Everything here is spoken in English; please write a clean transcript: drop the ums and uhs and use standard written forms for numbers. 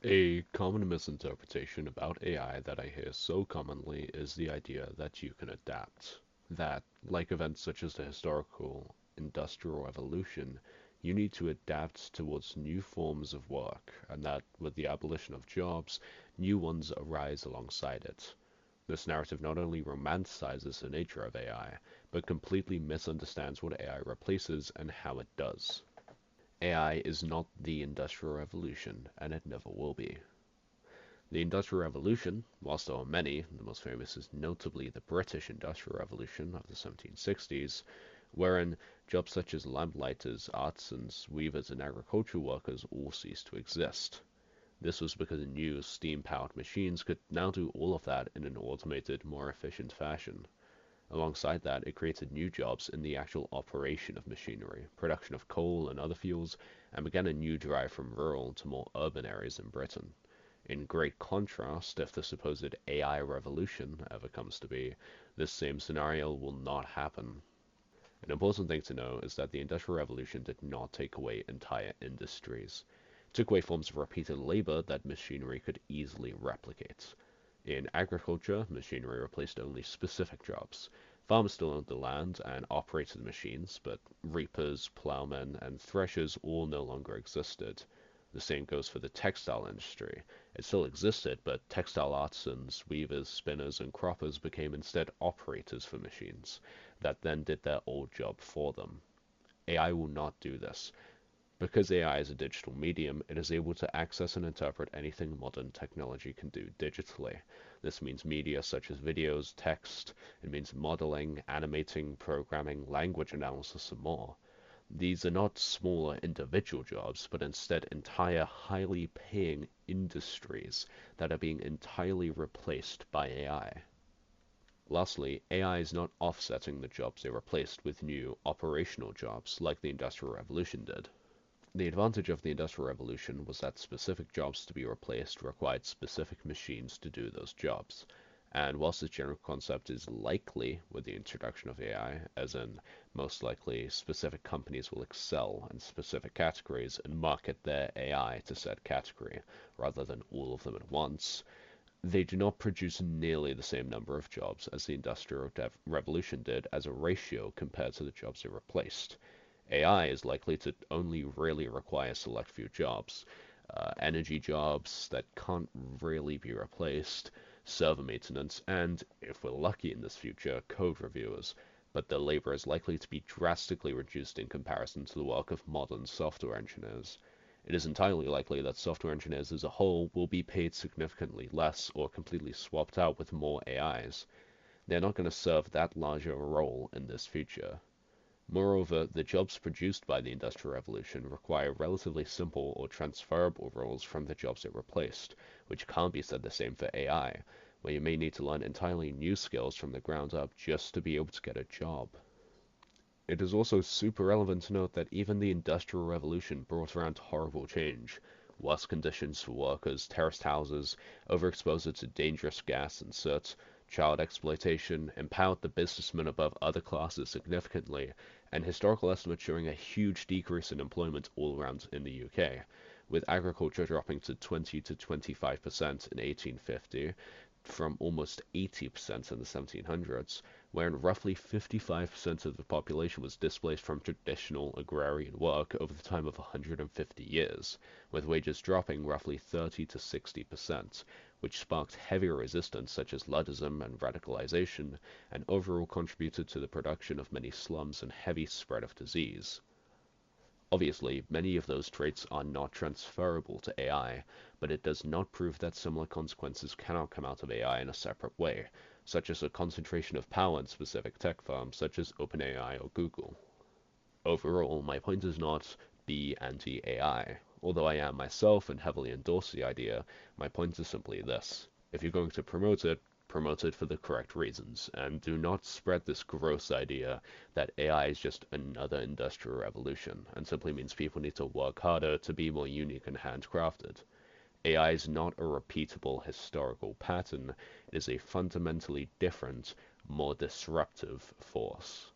A common misinterpretation about AI that I hear so commonly is the idea that you can adapt. That, like events such as the historical industrial revolution, you need to adapt towards new forms of work, and that with the abolition of jobs, new ones arise alongside it. This narrative not only romanticizes the nature of AI, but completely misunderstands what AI replaces and how it does. AI is not the Industrial Revolution, and it never will be. The Industrial Revolution, whilst there are many, the most famous is notably the British Industrial Revolution of the 1760s, wherein jobs such as lamplighters, artisans, weavers, and agricultural workers all ceased to exist. This was because new steam-powered machines could now do all of that in an automated, more efficient fashion. Alongside that, it created new jobs in the actual operation of machinery, production of coal and other fuels, and began a new drive from rural to more urban areas in Britain. In great contrast, if the supposed AI revolution ever comes to be, this same scenario will not happen. An important thing to know is that the Industrial Revolution did not take away entire industries. It took away forms of repeated labor that machinery could easily replicate. In agriculture, machinery replaced only specific jobs. Farmers still owned the land and operated the machines, but reapers, plowmen, and threshers all no longer existed. The same goes for the textile industry. It still existed, but textile artisans, weavers, spinners, and croppers became instead operators for machines that then did their old job for them. AI will not do this. Because AI is a digital medium, it is able to access and interpret anything modern technology can do digitally. This means media such as videos, text, it means modeling, animating, programming, language analysis, and more. These are not smaller individual jobs, but instead entire highly paying industries that are being entirely replaced by AI. Lastly, AI is not offsetting the jobs they replaced with new operational jobs like the Industrial Revolution did. The advantage of the Industrial Revolution was that specific jobs to be replaced required specific machines to do those jobs. And whilst this general concept is likely with the introduction of AI, as in most likely specific companies will excel in specific categories and market their AI to said category, rather than all of them at once, they do not produce nearly the same number of jobs as the Industrial Revolution did as a ratio compared to the jobs it replaced. AI is likely to only really require a select few jobs. Energy jobs that can't really be replaced, server maintenance, and, if we're lucky in this future, code reviewers. But their labor is likely to be drastically reduced in comparison to the work of modern software engineers. It is entirely likely that software engineers as a whole will be paid significantly less or completely swapped out with more AIs. They're not going to serve that larger a role in this future. Moreover, the jobs produced by the Industrial Revolution require relatively simple or transferable roles from the jobs it replaced, which can't be said the same for AI, where you may need to learn entirely new skills from the ground up just to be able to get a job. It is also super relevant to note that even the Industrial Revolution brought around horrible change. Worse conditions for workers, terraced houses, overexposure to dangerous gas and soot, child exploitation, empowered the businessmen above other classes significantly, and historical estimates showing a huge decrease in employment all around in the UK, with agriculture dropping to 20 to 25% in 1850 from almost 80% in the 1700s, wherein roughly 55% of the population was displaced from traditional agrarian work over the time of 150 years, with wages dropping roughly 30 to 60%, which sparked heavier resistance such as Luddism and radicalization, and overall contributed to the production of many slums and heavy spread of disease. Obviously, many of those traits are not transferable to AI, but it does not prove that similar consequences cannot come out of AI in a separate way, such as a concentration of power in specific tech firms such as OpenAI or Google. Overall, my point is not be anti-AI. Although I am myself and heavily endorse the idea, my point is simply this. If you're going to promote it for the correct reasons, and do not spread this gross idea that AI is just another industrial revolution, and simply means people need to work harder to be more unique and handcrafted. AI is not a repeatable historical pattern, it is a fundamentally different, more disruptive force.